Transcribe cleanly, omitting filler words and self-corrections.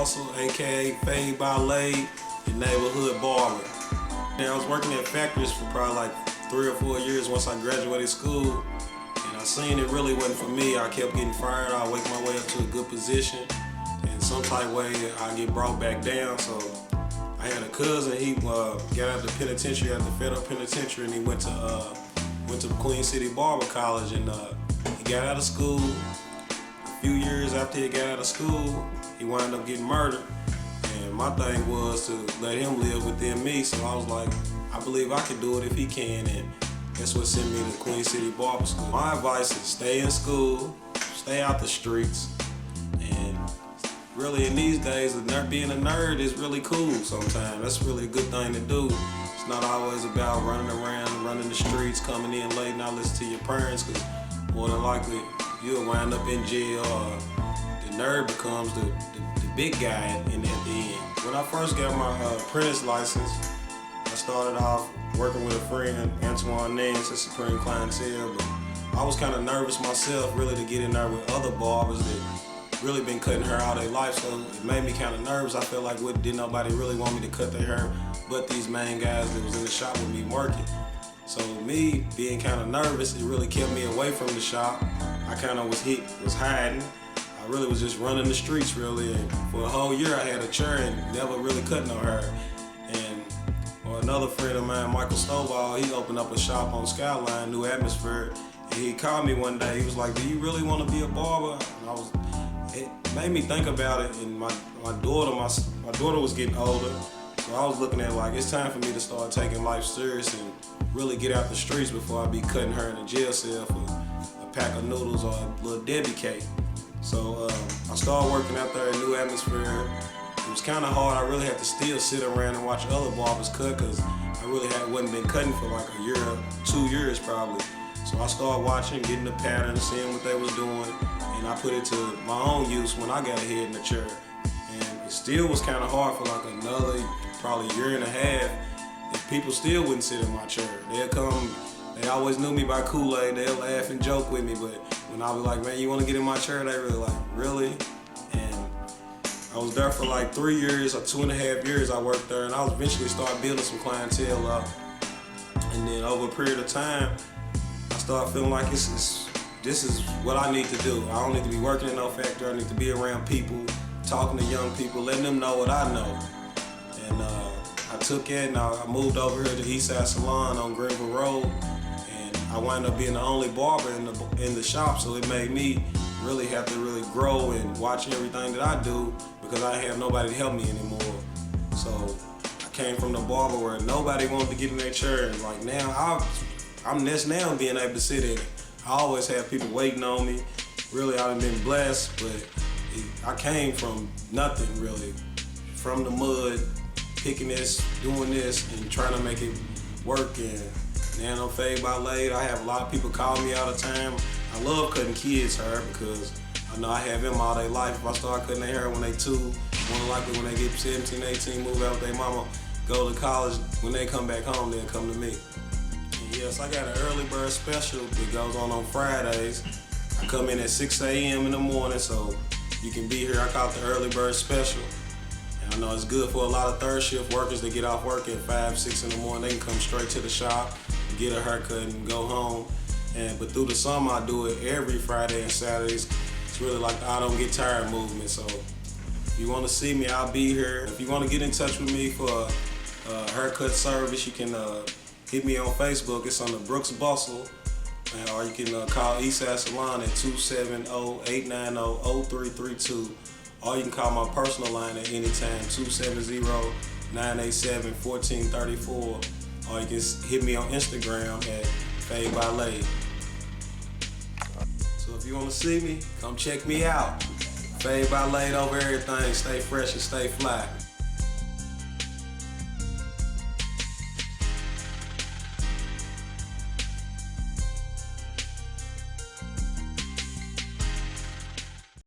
Bussell, aka Fade by Lade, the neighborhood barber. I was working at factories for probably like 3 or 4 years once I graduated school, and I seen it really wasn't for me. I kept getting fired. I worked my way up to a good position, and some type of way I get brought back down. So I had a cousin. He got out of the penitentiary, at the federal penitentiary, and he went to Queen City Barber College, and he got out of school. A few years after he got out of school, he wound up getting murdered. And my thing was to let him live within me, so I was like, I believe I can do it if he can, and that's what sent me to Queen City Barber School. My advice is stay in school, stay out the streets, and really in these days, being a nerd is really cool sometimes. That's really a good thing to do. It's not always about running around, running the streets, coming in late, not listening to your parents, because more than likely you'll wind up in jail, or the nerd becomes the big guy at the end. When I first got my apprentice license, I started off working with a friend, Antoine Nance, at Supreme Clientele, but I was kind of nervous myself really to get in there with other barbers that really been cutting hair all their life, so it made me kind of nervous. I felt like didn't nobody really want me to cut their hair but these main guys that was in the shop with me working. So me being kind of nervous, it really kept me away from the shop. I kind of was hiding. I really was just running the streets really, and for a whole year I had a chair and never really cut no hair. And another friend of mine, Michael Stovall, he opened up a shop on Skyline, New Atmosphere, and he called me one day. He was like, "Do you really want to be a barber?" And it made me think about it. And my daughter was getting older, so I was looking at like it's time for me to start taking life serious and really get out the streets before I be cutting her in a jail cell for a pack of noodles or a little Debbie cake. So I started working out there in New Atmosphere. It was kind of hard. I really had to still sit around and watch other barbers cut because I really wasn't been cutting for like a year, 2 years probably. So I started watching, getting the pattern, seeing what they was doing, and I put it to my own use when I got ahead in the chair. And it still was kind of hard for like another probably year and a half. And people still wouldn't sit in my chair. They'll come. They always knew me by Kool-Aid. They'll laugh and joke with me, but when I was like, "Man, you want to get in my chair?" They really like, "Really?" And I was there for like 3 years or 2.5 years. I worked there, and I was eventually started building some clientele up. And then over a period of time, I started feeling like this is what I need to do. I don't need to be working in no factory. I need to be around people, talking to young people, letting them know what I know. And I took it, and I moved over here to Eastside Salon on Greenville Road. I wound up being the only barber in the shop, so it made me really have to really grow and watch everything that I do because I didn't have nobody to help me anymore. So I came from the barber where nobody wanted to get in their chair, and like now I'm just now being able to sit in it. I always have people waiting on me. Really, I've been blessed, but I came from nothing really, from the mud, picking this, doing this, and trying to make it work. And now I'm Fade by Lade. I have a lot of people call me all the time. I love cutting kids' hair because I know I have them all their life. If I start cutting their hair when they 2, more than likely when they get 17, 18, move out with their mama, go to college, when they come back home, they'll come to me. And yes, I got an early bird special that goes on Fridays. I come in at 6 a.m. in the morning, so you can be here. I call it the early bird special. And I know it's good for a lot of third shift workers that get off work at 5, 6 in the morning. They can come straight to the shop, get a haircut, and go home. But through the summer, I do it every Friday and Saturdays. It's really like the I Don't Get Tired movement. So if you want to see me, I'll be here. If you want to get in touch with me for a haircut service, you can hit me on Facebook. It's under Brooks Bussell. Or you can call Eastside Salon at 270-890-0332. Or you can call my personal line at any time, 270-987-1434. Or you can hit me on Instagram at Fade by Lade. So if you want to see me, come check me out. Fade by Lade over everything. Stay fresh and stay fly.